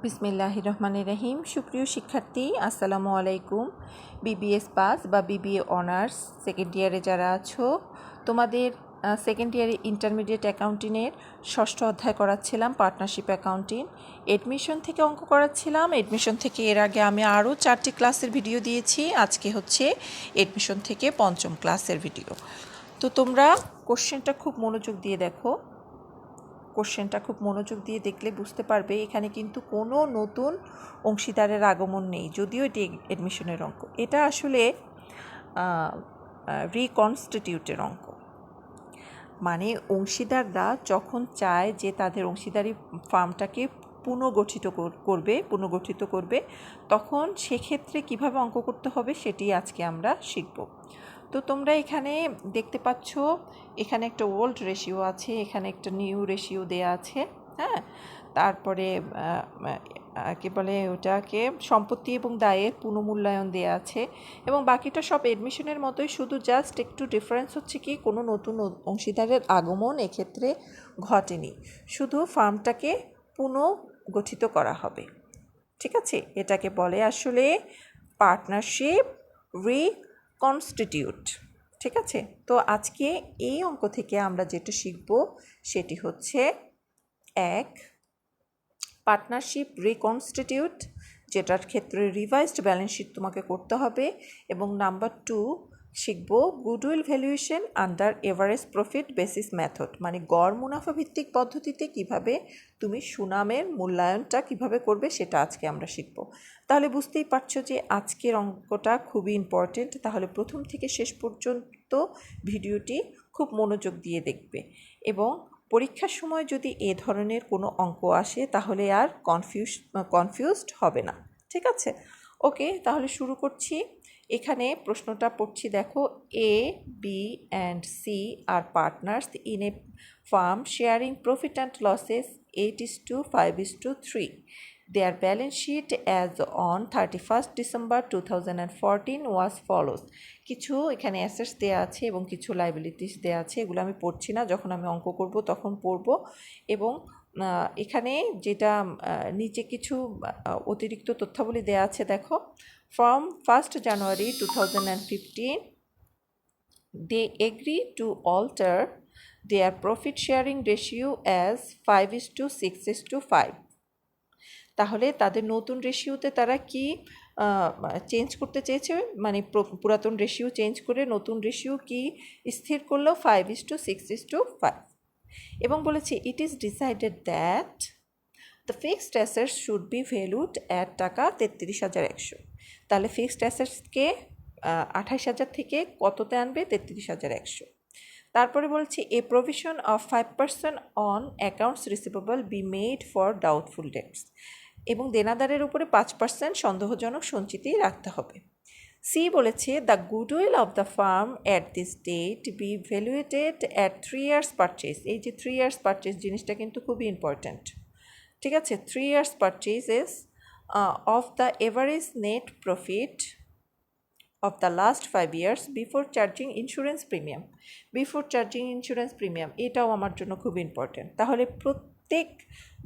বিসমিল্লাহির রহমানির রহিম। সুপ্রিয় শিক্ষার্থী, আসসালামু আলাইকুম। বিবিএস পাস বা বিবিএ অনার্স সেকেন্ড ইয়ারে যারা আছো, তোমাদের সেকেন্ড ইয়ারে ইন্টারমিডিয়েট অ্যাকাউন্টিংয়ের ষষ্ঠ অধ্যায় করাচ্ছিলাম, পার্টনারশিপ অ্যাকাউন্টিং। এডমিশন থেকে অঙ্ক করাচ্ছিলাম। এডমিশন থেকে এর আগে আমি আরও 4টি ক্লাসের ভিডিও দিয়েছি। আজকে হচ্ছে এডমিশন থেকে 5ম ক্লাসের ভিডিও। তো তোমরা কোশ্চেনটা খুব মনোযোগ দিয়ে দেখো। কোশ্চেনটা খুব মনোযোগ দিয়ে দেখলে বুঝতে পারবে এখানে কিন্তু কোনো নতুন অংশীদারের আগমন নেই, যদিও এটি এডমিশনের অঙ্ক। এটা আসলে রিকনস্টিটিউটের অঙ্ক। মানে অংশীদাররা যখন চায় যে তাদের অংশীদারি ফার্মটাকে পুনর্গঠিত করবে, তখন সেক্ষেত্রে কিভাবে অঙ্ক করতে হবে সেটি আজকে আমরা শিখব। তো তোমরা এখানে দেখতে পাচ্ছ, এখানে একটা ওল্ড রেশিও আছে, এখানে একটা নিউ রেশিও দেয়া আছে। হ্যাঁ, তারপরে কি বলে ওটাকে, সম্পত্তি এবং দায়ের পুনঃমূল্যায়ন দেয়া আছে, এবং বাকিটা সব এডমিশনের মতোই, শুধু জাস্ট একটু ডিফারেন্স হচ্ছে কি কোনো নতুন অংশীদারের আগমন এক্ষেত্রে ঘটেনি, শুধু ফার্মটাকে পুনর্গঠিত করা হবে। ঠিক আছে, এটাকে বলে আসলে পার্টনারশিপ রিকনস্টিটিউট। ঠিক আছে, তো আজকে এই অঙ্ক থেকে আমরা যেটা শিখব সেটি হচ্ছে 1, পার্টনারশিপ রিকনস্টিটিউট, যেটার ক্ষেত্রে রিভাইজড ব্যালেন্স শিট তোমাকে করতে হবে, এবং নাম্বার 2 শিখব goodwill valuation under average profit basis method, মানে গড় মুনাফা ভিত্তিক পদ্ধতিতে কিভাবে তুমি সুনামের মূল্যায়নটা কিভাবে করবে সেটা আজকে আমরা শিখব। তাহলে বুঝতেই পারছো যে আজকের অঙ্কটা খুবই ইম্পর্টেন্ট। তাহলে প্রথম থেকে শেষ পর্যন্ত ভিডিওটি খুব মনোযোগ দিয়ে দেখবে, এবং পরীক্ষার সময় যদি এ ধরনের কোনো অঙ্ক আসে তাহলে আর কনফিউজড হবে না। ঠিক আছে, ওকে, তাহলে শুরু করছি। এখানে প্রশ্নটা পড়ছি, দেখো। A, B and C are partners in a firm sharing profit and losses 8:5:3. Their balance sheet as on 31st December 2014 was follows. কিছু এখানে অ্যাসেটস দেওয়া আছে এবং কিছু লাইবিলিটিস দেওয়া আছে, এগুলো আমি পড়ছি না, যখন আমি অঙ্ক করব তখন পড়ব। এবং এখানে যেটা নিচে কিছু অতিরিক্ত তথ্যাবলী দেওয়া আছে, দেখো। From 1st January 2015 they agree to alter their profit sharing ratio as 5:6:5. তাহলে তাদের নতুন রেশিওতে তারা কি চেঞ্জ করতে চেয়েছে, মানে পুরাতন রেশিও চেঞ্জ করে নতুন রেশিও কি স্থির করলো 5:6:5, এবং বলেছে it is decided that the fixed assets should be valued at টাকা 33,100। তাহলে ফিক্সড অ্যাসেটসকে 28,000 থেকে কততে আনবে, 33,100। তারপরে বলছে a provision of 5% on accounts receivable be made for doubtful debts, এবং দেনাদারের উপরে 5% সন্দেহজনক সঞ্চিতি রাখতে হবে। সি বলেছে the goodwill of the firm at this date be valuated at 3 years purchase. এই যে 3 years পারচেজ জিনিসটা কিন্তু খুবই ইম্পর্ট্যান্ট। ঠিক আছে, 3 years purchases of the average net profit of the last 5 years before charging insurance premium. এটাও আমার জন্য খুব ইম্পর্ট্যান্ট। তাহলে প্রত্যেক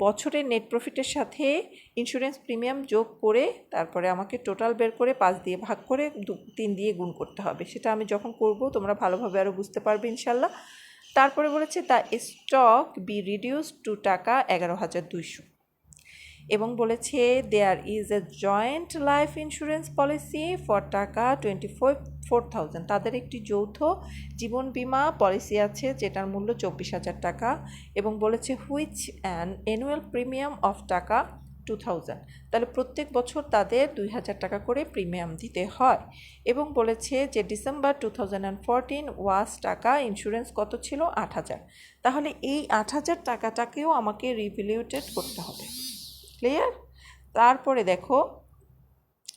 বছরের নেট প্রফিটের সাথে ইন্স্যুরেন্স প্রিমিয়াম যোগ করে তারপরে আমাকে টোটাল বের করে 5 দিয়ে ভাগ করে 3 দিয়ে গুণ করতে হবে। সেটা আমি যখন করব তোমরা ভালোভাবে আরও বুঝতে পারবে ইনশাল্লাহ। তারপরে বলেছে the stock be reduce to টাকা 11,200, এবং বলেছে there is a joint life insurance policy for টাকা 24,000। তাদের একটি যৌথ জীবন বীমা পলিসি আছে যেটার মূল্য 24,000 টাকা, এবং বলেছে which an annual premium of টাকা 2,000। তাহলে প্রত্যেক বছর তাদের 2,000 টাকা করে প্রিমিয়াম দিতে হয়, এবং বলেছে যে ডিসেম্বর 2014 ওয়াস টাকা ইন্স্যুরেন্স কত ছিল, 8,000। তাহলে এই 8,000 টাকাটাকেও আমাকে রিভ্যালুয়েটেড করতে হবে। ক্লিয়ার? তারপরে দেখো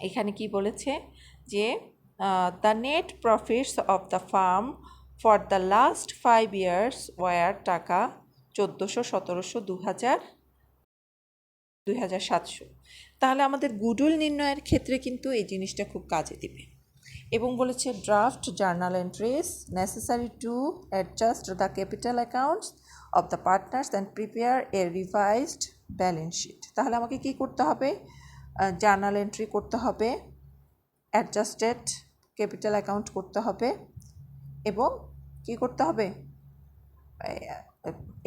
এখানে কি বলেছে যে the net profits of the firm for the last 5 years were টাকা 1,400, 1,700, 2,000, 2,700। তাহলে আমাদের গুডউইল নির্ণয়ের ক্ষেত্রে কিন্তু এই জিনিসটা খুব কাজে দিবে। এবং বলেছে draft journal entries necessary to adjust the capital accounts of the partners and prepare a revised balance sheet. তাহলে আমাকে কি করতে হবে? জার্নাল এন্ট্রি করতে হবে, অ্যাডজাস্টেড ক্যাপিটাল অ্যাকাউন্ট করতে হবে এবং কি করতে হবে?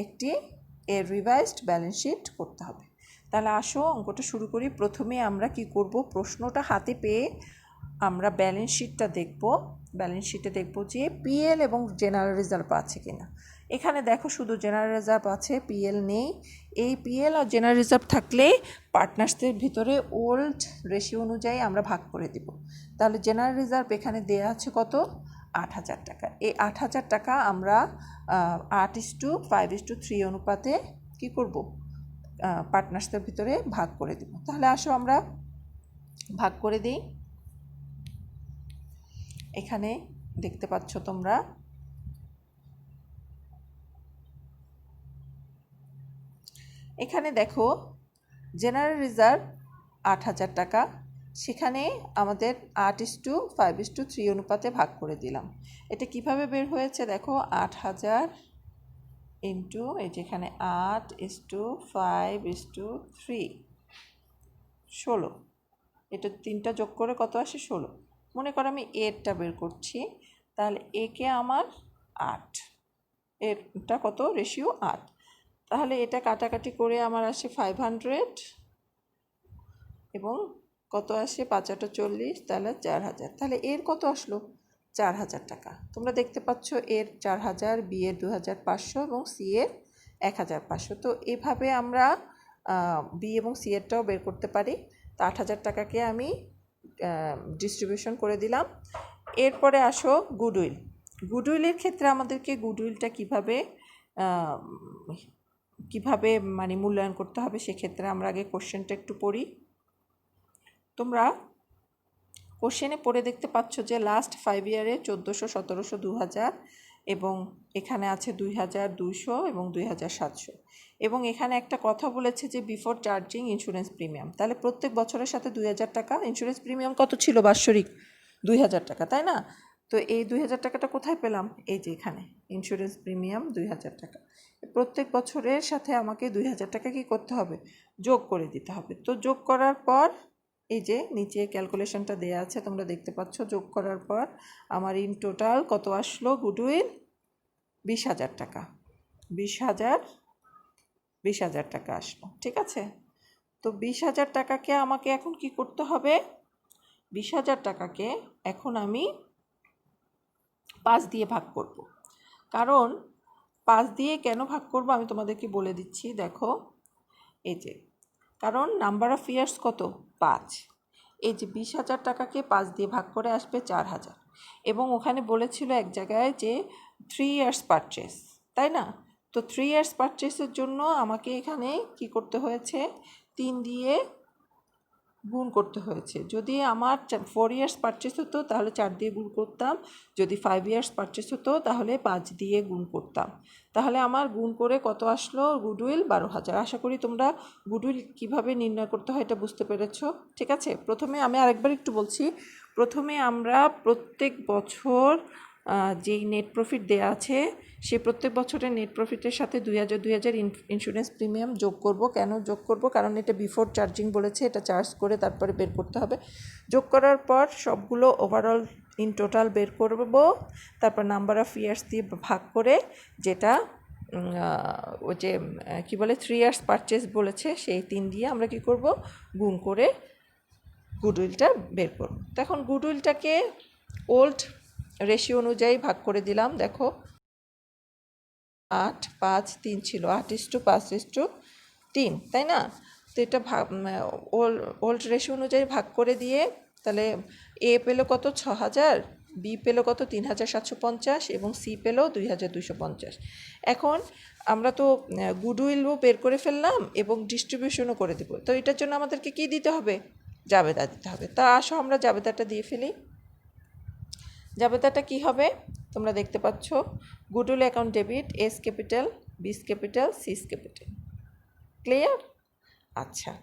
একটি রিভাইজড ব্যালেন্স শিট করতে হবে। তাহলে আসো অঙ্কটা শুরু করি। প্রথমে আমরা কি করব? প্রশ্নটা হাতে পেয়ে আমরা ব্যালেন্স শিটটা দেখব। ব্যালেন্স শিটে দেখব যে পিএল এবং জেনারেল রিজার্ভ আছে কিনা। এখানে দেখো শুধু জেনারেল রিজার্ভ আছে, পিএল নেই। এই পিএল আর জেনারেল রিজার্ভ থাকলে পার্টনার্সদের ভিতরে ওল্ড রেশিও অনুযায়ী আমরা ভাগ করে দিব। তাহলে জেনারেল রিজার্ভ এখানে দেয়া আছে কত? 8,000 টাকা। এই 8,000 টাকা আমরা 8:5:3 অনুপাতে কি করব? পার্টনার্সদের ভিতরে ভাগ করে দিব। তাহলে আসো আমরা ভাগ করে দিই। এখানে দেখতে পাচ্ছ তোমরা, এখানে দেখো জেনারেল রিজার্ভ 8,000 টাকা, সেখানে আমাদের 8:5:3 অনুপাতে ভাগ করে দিলাম। এটা কিভাবে বের হয়েছে দেখো, 8,000 ইন্টু এই যেখানে 8:5:3 16। এটা 3টা যোগ করে কত আসে? 16। মনে করো আমি এরটা বের করছি, তাহলে একে আমার 8, এরটা কত? রেশিও 8। তাহলে এটা কাটাকাটি করে আমার আসে 500 এবং কত আসে? 5/8 = 40, তাহলে 4,000। তাহলে এর কত আসলো? 4,000 টাকা। তোমরা দেখতে পাচ্ছ এর 4,000, বি এর 2,500 এবং সি এর 1,500। তো এভাবে আমরা বি এবং সি এরটাও বের করতে পারি। তো 8,000 টাকাকে আমি ডিস্ট্রিবিউশন করে দিলাম। এরপরে আসো গুডউইল। গুডউইলের ক্ষেত্রে আমাদেরকে গুডউইলটা কিভাবে মানে মূল্যায়ন করতে হবে, সেক্ষেত্রে আমরা আগে কোশ্চেনটা একটু পড়ি। তোমরা কোশ্চেনে পড়ে দেখতে পাচ্ছ যে লাস্ট 5 ইয়ারে 1400, 1700, 2000 এবং এখানে আছে 2200 এবং 2700 এবং এখানে একটা কথা বলেছে যে বিফোর চার্জিং ইন্স্যুরেন্স প্রিমিয়াম। তাহলে প্রত্যেক বছরের সাথে 2,000 টাকা ইন্স্যুরেন্স প্রিমিয়াম কত ছিল? বাৎসরিক 2,000 টাকা, তাই না? তো এই 2,000 টাকাটা কোথায় পেলাম? এই যে এখানে ইন্স্যুরেন্স প্রিমিয়াম 2,000 টাকা। প্রত্যেক বছরের সাথে আমাকে 2,000 টাকা কি করতে হবে? যোগ করে দিতে হবে। তো যোগ করার পর এই যে নিচে ক্যালকুলেশনটা দেয়া আছে, তোমরা দেখতে পাচ্ছ। যোগ করার পর আমার ইন টোটাল কত আসলো? গুডউইল 20,000 টাকা। 20,000 টাকা আসলো, ঠিক আছে? তো 20,000 টাকাকে আমাকে এখন কি করতে হবে? 20,000 টাকাকে এখন আমি 5 দিয়ে ভাগ করব। কারণ 5 দিয়ে কেন ভাগ করব আমি তোমাদেরকে বলে দিচ্ছি। দেখো এই যে, কারণ নাম্বার অফ ইয়ার্স কত? 5। এই যে 20,000 টাকাকে 5 দিয়ে ভাগ করে আসবে 4,000 এবং ওখানে বলেছিল এক জায়গায় যে 3 ইয়ার্স পারচেস, তাই না? তো 3 ইয়ার্স পারচেসের জন্য আমাকে এখানে কি করতে হয়েছে? 3 দিয়ে গুণ করতে হয়েছে। যদি আমার 4 ইয়ার্স পারচেস হতো তাহলে 4 দিয়ে গুণ করতাম, যদি 5 ইয়ার্স পারচেস হতো তাহলে 5 দিয়ে গুণ করতাম। তাহলে আমার গুণ করে কত আসলো? গুডউইল 12,000। আশা করি তোমরা গুডউইল কিভাবে নির্ণয় করতে হয় এটা বুঝতে পেরেছো, ঠিক আছে? প্রথমে আমি আরেকবার একটু বলছি। প্রথমে আমরা প্রত্যেক বছর যেই নেট প্রফিট দেয়া আছে সে প্রত্যেক বছরের নেট প্রফিটের সাথে 2,000 ইন্স্যুরেন্স প্রিমিয়াম যোগ করব। কেন যোগ করব? কারণ এটা বিফোর চার্জিং বলেছে, এটা চার্জ করে তারপরে বের করতে হবে। যোগ করার পর সবগুলো ওভারঅল ইন টোটাল বের করব, তারপর নাম্বার অফ ইয়ার্স দিয়ে ভাগ করে, যেটা ওই যে কী বলে 3 ইয়ার্স পারচেস বলেছে সেই 3 দিয়ে আমরা কি করব? গুণ করে গুডউইলটা বের করব। তখন গুডউইলটাকে ওল্ড রেশিও অনুযায়ী ভাগ করে দিলাম। দেখো 8:5:3 ছিল, 8:5:3, তাই না? তো এটা ওল্ড রেশিও অনুযায়ী ভাগ করে দিয়ে তাহলে এ পেলো কত? 6,000, বি পেলো কত? 3,750 এবং সি পেলো 2,250। এখন আমরা তো গুডউইলও বের করে ফেললাম এবং ডিস্ট্রিবিউশনও করে দেবো। তো এটার জন্য আমাদেরকে কি দিতে হবে? জাবেদা দিতে হবে। তা আসো আমরা জাবেদাটা দিয়ে ফেলি। জাবেদাটা কি হবে? তোমরা দেখতে পাচ্ছ, goodwill account debit S capital, বিস ক্যাপিটাল, সিস ক্যাপিটাল। ক্লিয়ার? আচ্ছা,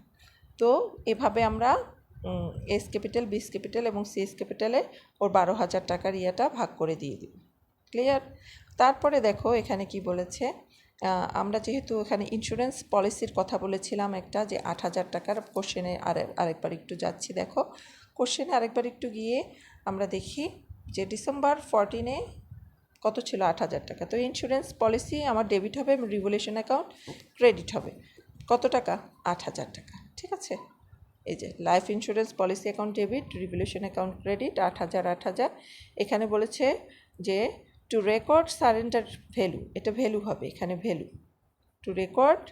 তো এভাবে আমরা এস ক্যাপিটাল, বিস ক্যাপিটাল এবং সিএস ক্যাপিটালে ওর 12,000 টাকার ইয়েটা ভাগ করে দিয়ে দিব। ক্লিয়ার? তারপরে দেখো এখানে কি বলেছে আমরা যেহেতু এখানে ইন্স্যুরেন্স পলিসির কথা বলেছিলাম একটা, যে 8,000 টাকার কোশ্চেনে আরেকবার একটু যাচ্ছি। দেখো কোশ্চেনে আরেকবার একটু গিয়ে আমরা দেখি যে ডিসেম্বর 14-এ কত ছিল, 8,000 টাকা। তো ইন্স্যুরেন্স পলিসি আমার ডেবিট হবে, রিভলিউশন অ্যাকাউন্ট ক্রেডিট হবে। কত টাকা? 8,000 টাকা। ঠিক আছে, এই যে life insurance policy account debit, revolution account credit, 8,000। এখানে বলেছে যে টু রেকর্ড সারেন্ডার ভ্যালু, এটা ভ্যালু হবে এখানে, value two record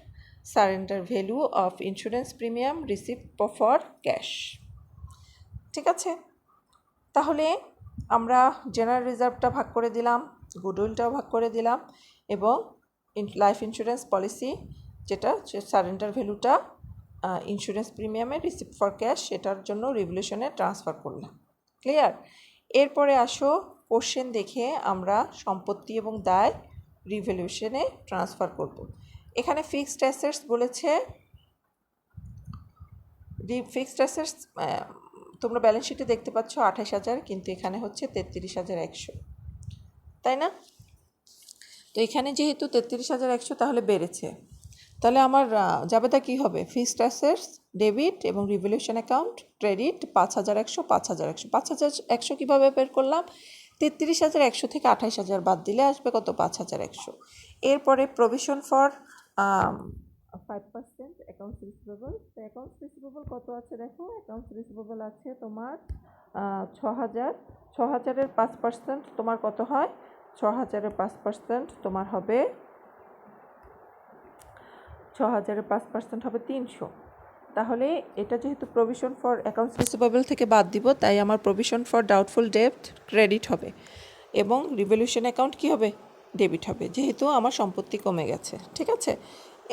surrender value of insurance premium receive for cash. ঠিক আছে, তাহলে আমরা জেনারেল রিজার্ভটা ভাগ করে দিলাম, গুডউইলটাও ভাগ করে দিলাম, এবং লাইফ ইন্স্যুরেন্স পলিসি যেটা সারেন্ডার ভ্যালুটা ইন্স্যুরেন্স প্রিমিয়ামে রিসিভ ফর ক্যাশ, সেটার জন্য রিভলিউশনে ট্রান্সফার করলাম। ক্লিয়ার? এরপরে আসো কোশ্চেন দেখে আমরা সম্পত্তি এবং দায় রিভলিউশনে ট্রান্সফার করব। এখানে ফিক্সড অ্যাসেটস বলেছে, ফিক্সড অ্যাসেটস তোমরা ব্যালেন্স শিটে দেখতে পাচ্ছ 28,000, কিন্তু এখানে হচ্ছে 33,100, তাই না? তো এখানে যেহেতু 33,100 তাহলে বেড়েছে, তাহলে আমার জাবেদা কী হবে? ফিক্সড অ্যাসেটস ডেবিট এবং রিভলিউশন অ্যাকাউন্ট ক্রেডিট 5,100, 5,100। 5,100 কীভাবে বের করলাম? 33,100 থেকে 28,000 বাদ দিলে আসবে কত? 5,100। এরপরে প্রভিশন ফর 5% অ্যাকাউন্টস রিসিভেবল। তো অ্যাকাউন্টস রিসিভেবল কত আছে দেখো, অ্যাকাউন্টস রিসিভেবল আছে তোমার 6,000। 6,000-এর 5% তোমার কত হয়? 6,000-এর 5% তোমার হবে, 6,000-এর 5% হবে 300। তাহলে এটা যেহেতু প্রভিশন ফর অ্যাকাউন্টস রিসিভেবল থেকে বাদ দিব, তাই আমার provision for doubtful debt credit হবে, এবং রিভলিউশন অ্যাকাউন্ট কী হবে? ডেবিট হবে, যেহেতু আমার সম্পত্তি কমে গেছে। ঠিক আছে,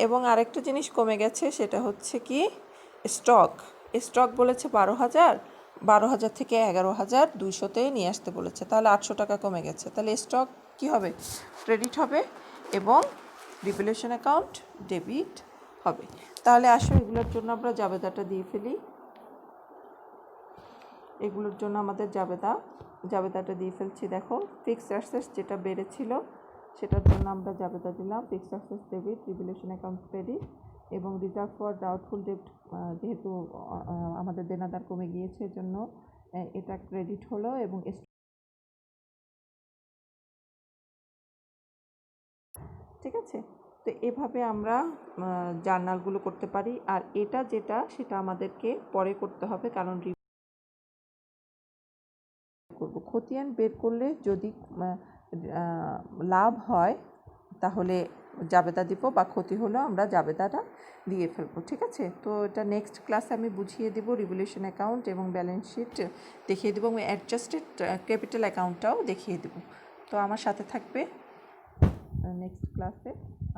এবং আরেকটা জিনিস কমে গেছে, সেটা হচ্ছে কি স্টক। স্টক বলেছে 12,000, 12,000 থেকে 11,200-তে নিয়ে আসতে বলেছে, তাহলে 800 টাকা কমে গেছে। তাহলে স্টক কী হবে? ক্রেডিট হবে, এবং রিভলিউশন অ্যাকাউন্ট ডেবিট হবে। তাহলে আসো এগুলোর জন্য আমরা জাবেদাটা দিয়ে ফেলি। এগুলোর জন্য আমাদের জাবেদাটা দিয়ে ফেলছি। দেখো ফিক্সড অ্যাসেটস যেটা বেড়েছিল সেটার জন্য আমরা জাবেদা দিলাম fixed assets debit, revolution account credit, এবং রিজার্ভ ফর ডাউটফুল ডেট যেহেতু আমাদের দেনাদার কমে গিয়েছে এজন্য এটা ক্রেডিট হলো, এবং ঠিক আছে। তো এভাবে আমরা জার্নালগুলো করতে পারি। আর এটা যেটা সেটা আমাদেরকে পরে করতে হবে, কারণ করব খতিয়ান বের করলে যদি লাভ হয় তাহলে জাবেদা দিব, বা ক্ষতি হলো আমরা জাবেদাটা দিয়ে ফেলবো। ঠিক আছে, তো এটা নেক্সট ক্লাসে আমি বুঝিয়ে দেবো। রিভলিউশন অ্যাকাউন্ট এবং ব্যালেন্স শিট দেখিয়ে দেবো, এবং অ্যাডজাস্টেড ক্যাপিটাল অ্যাকাউন্টটাও দেখিয়ে দেবো। তো আমার সাথে থাকবে নেক্সট ক্লাসে,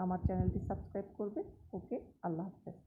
আমার চ্যানেলটি সাবস্ক্রাইব করবে। ওকে, আল্লাহ হাফেজ।